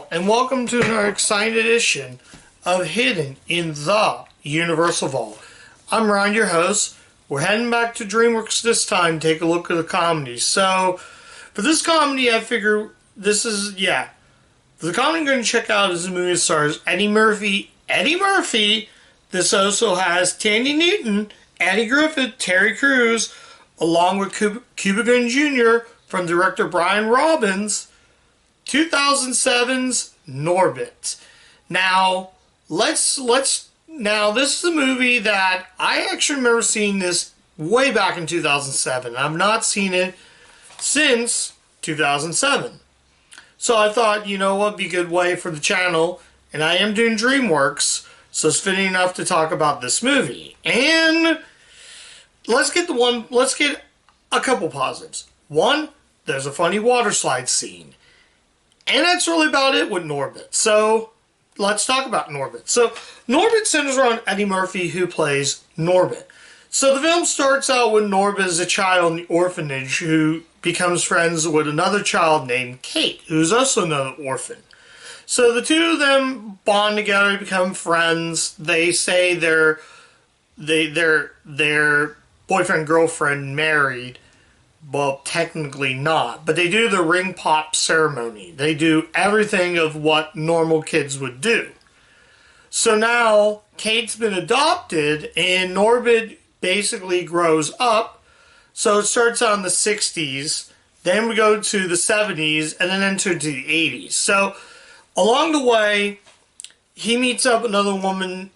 Hello, and welcome to another exciting edition of Hidden in the Universal Vault. I'm Ryan, your host. We're heading back to DreamWorks this time to take a look at the comedy. So, for this comedy, I figure for the comedy I'm going to check out is the movie that stars Eddie Murphy. This also has Tandy Newton, Eddie Griffith, Terry Crews, along with Cuba Gooding Jr. from director Brian Robbins. 2007's Norbit. Now, this is a movie that I actually remember seeing this way back in 2007. I've not seen it since 2007. So I thought, you know what, would be a good way for the channel, and I am doing DreamWorks, so it's fitting enough to talk about this movie. And let's get a couple positives. One, there's a funny water slide scene. And that's really about it with Norbit. So, let's talk about Norbit. So, Norbit centers around Eddie Murphy, who plays Norbit. So, the film starts out with Norbit as a child in the orphanage who becomes friends with another child named Kate, who's also another orphan. So, the two of them bond together, become friends. They say their boyfriend-girlfriend married. Well, technically not, but they do the ring pop ceremony. They do everything of what normal kids would do. So now, Kate's been adopted, and Norbit basically grows up. So it starts out in the 60s, then we go to the 70s, and then into the 80s. So, along the way, he meets up another woman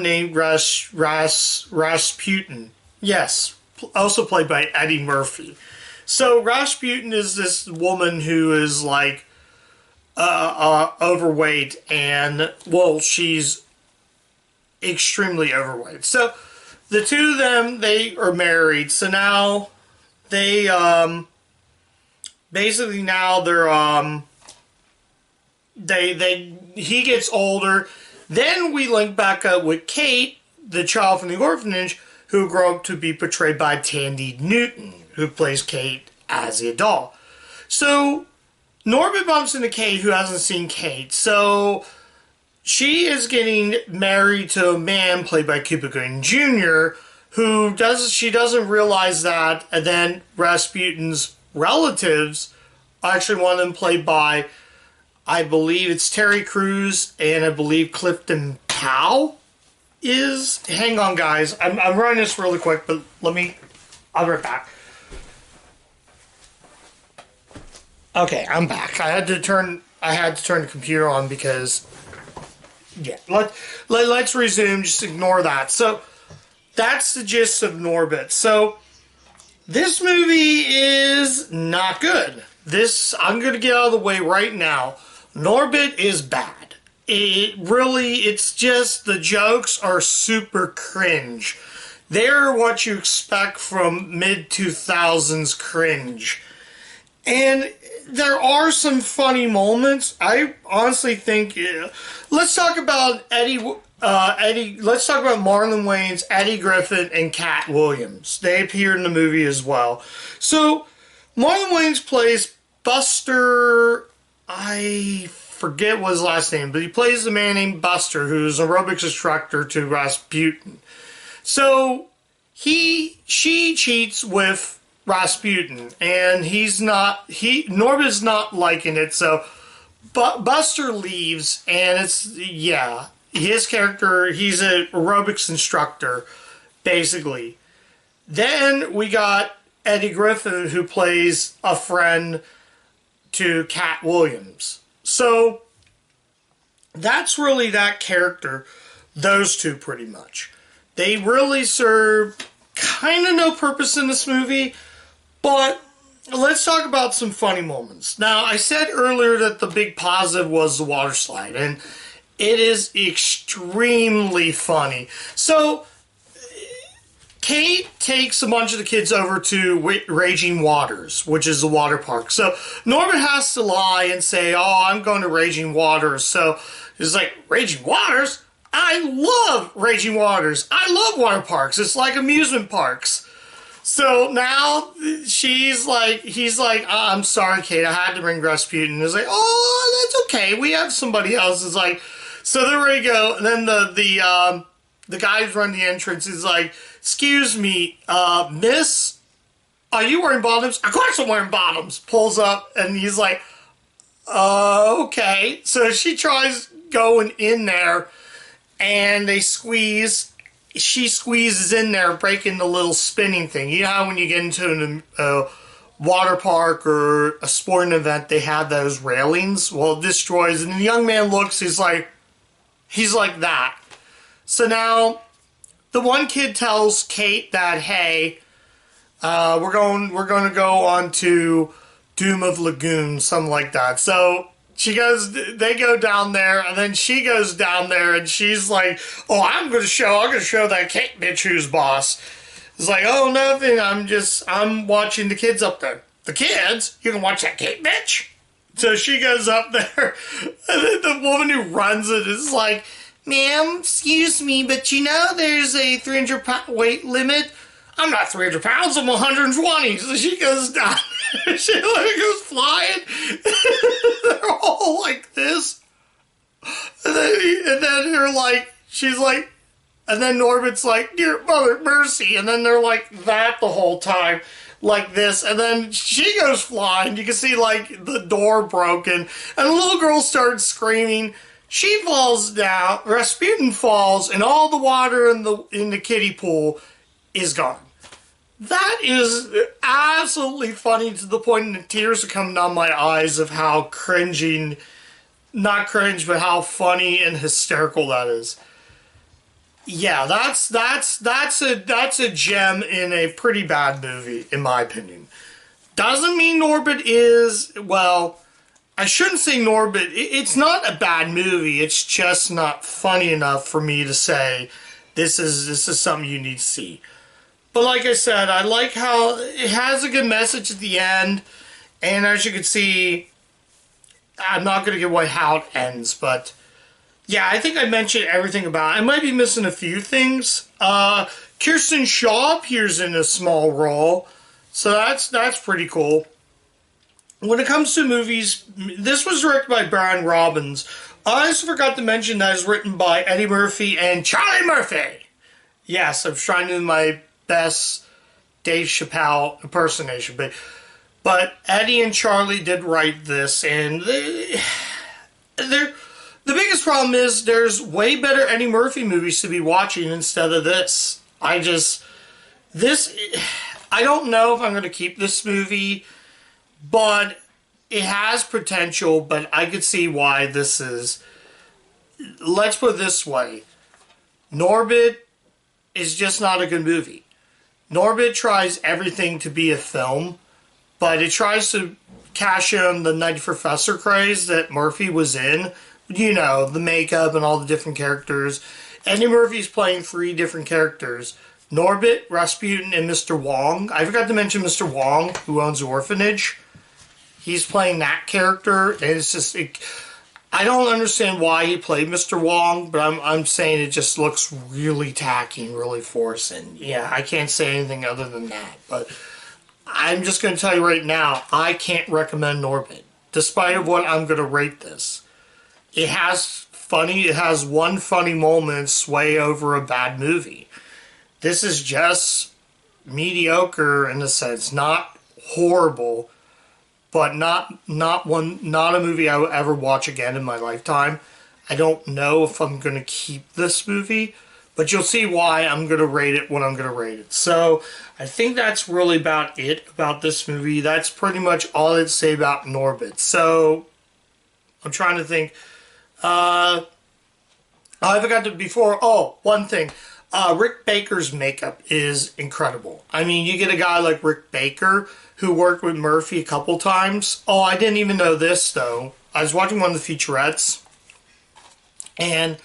named Rasputin. Yes, also played by Eddie Murphy. So Rasputin is this woman who is like overweight, and well, she's extremely overweight. So the two of them, they are married. So now they basically now he gets older. Then we link back up with Kate, the child from the orphanage, who grew up to be portrayed by Tandy Newton, who plays Kate as the adult. So, Norbit bumps into Kate, who hasn't seen Kate. So, she is getting married to a man played by Cuba Gooding Jr., she doesn't realize that, and then Rasputin's relatives, actually one of them played by, I believe it's Terry Crews, and I believe Clifton Powell, hang on guys, I'm running this really quick, but I'll be right back. Okay, I'm back. I had to turn the computer on because, yeah, let's resume, just ignore that. So, that's the gist of Norbit. So, this movie is not good. I'm going to get out of the way right now. Norbit is bad. It's just, the jokes are super cringe. They're what you expect from mid-2000s cringe. And there are some funny moments. I honestly think, let's talk about let's talk about Marlon Wayans, Eddie Griffith, and Cat Williams. They appear in the movie as well. So, Marlon Wayans plays Buster, I forget what his last name, but he plays a man named Buster, who's an aerobics instructor to Rasputin. So she cheats with Rasputin, and Norbit's not liking it. So, but Buster leaves, and his character, he's an aerobics instructor, basically. Then we got Eddie Griffith, who plays a friend to Cat Williams. So, that's really that character, those two pretty much. They really serve kind of no purpose in this movie, but let's talk about some funny moments. Now, I said earlier that the big positive was the water slide, and it is extremely funny. So, Kate takes a bunch of the kids over to Raging Waters, which is the water park. So, Norbit has to lie and say, oh, I'm going to Raging Waters. So, he's like, Raging Waters? I love Raging Waters. I love water parks. It's like amusement parks. So now he's like, I'm sorry, Kate, I had to bring Rasputin. And he's like, oh, that's okay. We have somebody else. It's like, so there we go. And then the guy who's running the entrance is like, excuse me, miss, are you wearing bottoms? Of course I'm wearing bottoms. Pulls up and he's like, okay. So she tries going in there and they squeeze. She squeezes in there, breaking the little spinning thing. You know how when you get into a water park or a sporting event, they have those railings? Well, it destroys. And the young man looks, he's like that. So now the one kid tells Kate that, hey, we're going to go on to Doom of Lagoon, something like that. So they go down there, and then she goes down there, and she's like, oh, I'm going to show that Kate bitch who's boss. It's like, oh, nothing, I'm watching the kids up there. The kids? You can watch that Kate bitch? So she goes up there, and then the woman who runs it is like, ma'am, excuse me, but you know there's a 300-pound weight limit? I'm not 300 pounds, I'm 120. So she goes down. She goes flying. They're all like this. And then they're like, she's like, and then Norbit's like, dear mother, mercy. And then they're like that the whole time, like this. And then she goes flying. You can see like the door broken. And the little girl starts screaming. She falls down. Rasputin falls, and all the water in the kiddie pool is gone. That is absolutely funny to the point that tears are coming down my eyes of how cringing, not cringe, but how funny and hysterical that is. Yeah, that's a gem in a pretty bad movie, in my opinion. Doesn't mean Norbit is, well, I shouldn't say Norbit. It's not a bad movie. It's just not funny enough for me to say this is something you need to see. But like I said, I like how it has a good message at the end. And as you can see, I'm not going to give away how it ends. But yeah, I think I mentioned everything about it. I might be missing a few things. Kirsten Shaw appears in a small role. So that's pretty cool. When it comes to movies, this was directed by Brian Robbins. I also forgot to mention that it's written by Eddie Murphy and Charlie Murphy. Yes, I'm trying to do my best Dave Chappelle impersonation, but Eddie and Charlie did write this, and the biggest problem is there's way better Eddie Murphy movies to be watching instead of this. I don't know if I'm going to keep this movie, but it has potential, but I could see why this is. Let's put it this way. Norbit is just not a good movie. Norbit tries everything to be a film, but it tries to cash in on the Nutty Professor craze that Murphy was in. You know, the makeup and all the different characters. Eddie Murphy's playing 3 different characters. Norbit, Rasputin, and Mr. Wong. I forgot to mention Mr. Wong, who owns the orphanage. He's playing that character, and it's just... I don't understand why he played Mr. Wong, but I'm saying it just looks really tacky and really forced. And yeah, I can't say anything other than that. But I'm just going to tell you right now, I can't recommend Norbit. Despite of what I'm going to rate this. It has one funny moment sway over a bad movie. This is just mediocre in a sense, not horrible. But not a movie I will ever watch again in my lifetime. I don't know if I'm going to keep this movie, but you'll see why I'm going to rate it when I'm going to rate it. So I think that's really about it about this movie. That's pretty much all I'd say about Norbit. So I'm trying to think. I forgot to before. Oh, one thing. Rick Baker's makeup is incredible. I mean, you get a guy like Rick Baker who worked with Murphy a couple times. Oh, I didn't even know this, though. I was watching one of the featurettes, and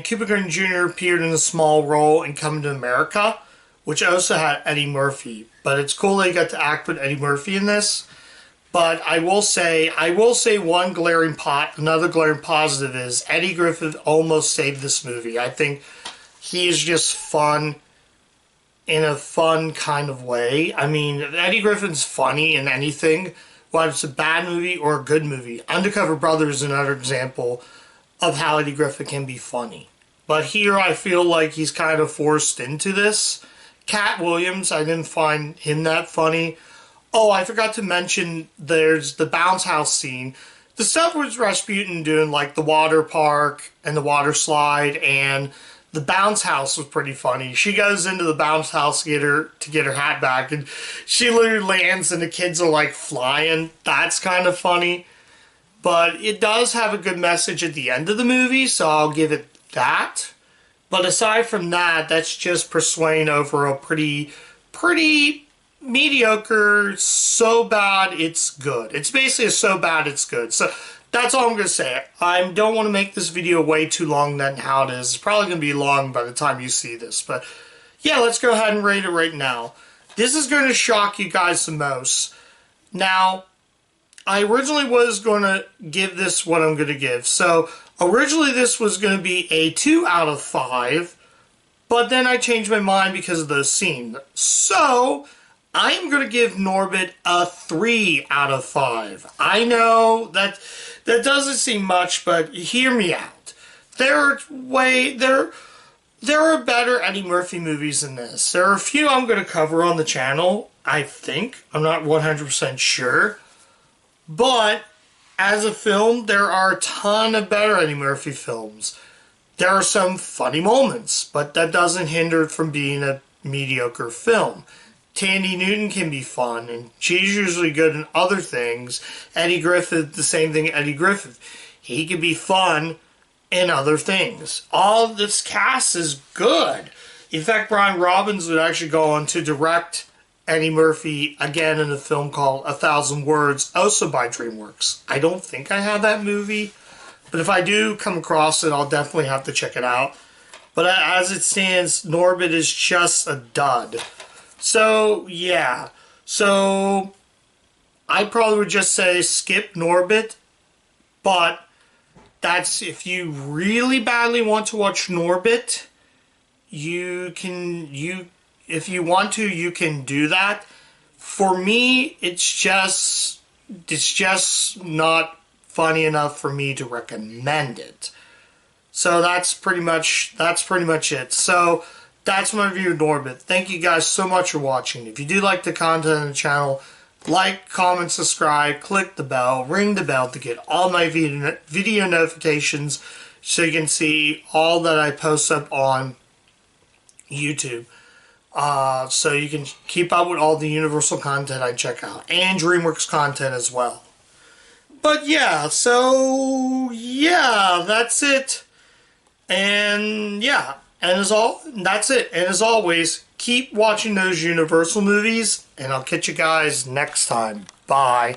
Cuba Gooding Jr. appeared in a small role in Coming to America, which also had Eddie Murphy. But it's cool they got to act with Eddie Murphy in this. But I will say another glaring positive is Eddie Griffith almost saved this movie. I think he is just fun. in a fun kind of way. I mean, Eddie Griffin's funny in anything, whether it's a bad movie or a good movie. Undercover Brother is another example of how Eddie Griffin can be funny. But here I feel like he's kind of forced into this. Cat Williams, I didn't find him that funny. Oh, I forgot to mention there's the bounce house scene. The stuff with Rasputin doing like the water park and the water slide and the bounce house was pretty funny. She goes into the bounce house to get her hat back, and she literally lands and the kids are like flying. That's kind of funny. But it does have a good message at the end of the movie, so I'll give it that. But aside from that, that's just pursuing over a pretty mediocre, so bad it's good. It's basically a so bad it's good. So that's all I'm going to say. I don't want to make this video way too long than how it is. It's probably going to be long by the time you see this. But yeah, let's go ahead and rate it right now. This is going to shock you guys the most. Now, I originally was going to give this what I'm going to give. So originally this was going to be a 2 out of 5. But then I changed my mind because of the scene. So I am going to give Norbit a 3 out of 5. I know that doesn't seem much, but hear me out. There are better Eddie Murphy movies than this. There are a few I'm going to cover on the channel, I think. I'm not 100% sure. But as a film, there are a ton of better Eddie Murphy films. There are some funny moments, but that doesn't hinder it from being a mediocre film. Tandy Newton can be fun, and she's usually good in other things. Eddie Griffith, the same thing, Eddie Griffith. He can be fun in other things. All this cast is good. In fact, Brian Robbins would actually go on to direct Eddie Murphy again in a film called 1,000 Words, also by DreamWorks. I don't think I have that movie, but if I do come across it, I'll definitely have to check it out. But as it stands, Norbit is just a dud. So, yeah. So, I probably would just say skip Norbit. But, that's if you really badly want to watch Norbit, if you want to, you can do that. For me, it's just not funny enough for me to recommend it. So, that's pretty much it. So, that's my review of Norbit. Thank you guys so much for watching. If you do like the content on the channel, like, comment, subscribe, click the bell, ring the bell to get all my video notifications so you can see all that I post up on YouTube. So you can keep up with all the Universal content I check out. And DreamWorks content as well. But yeah, so yeah, that's it. And yeah. That's it. And as always, keep watching those Universal movies, and I'll catch you guys next time. Bye.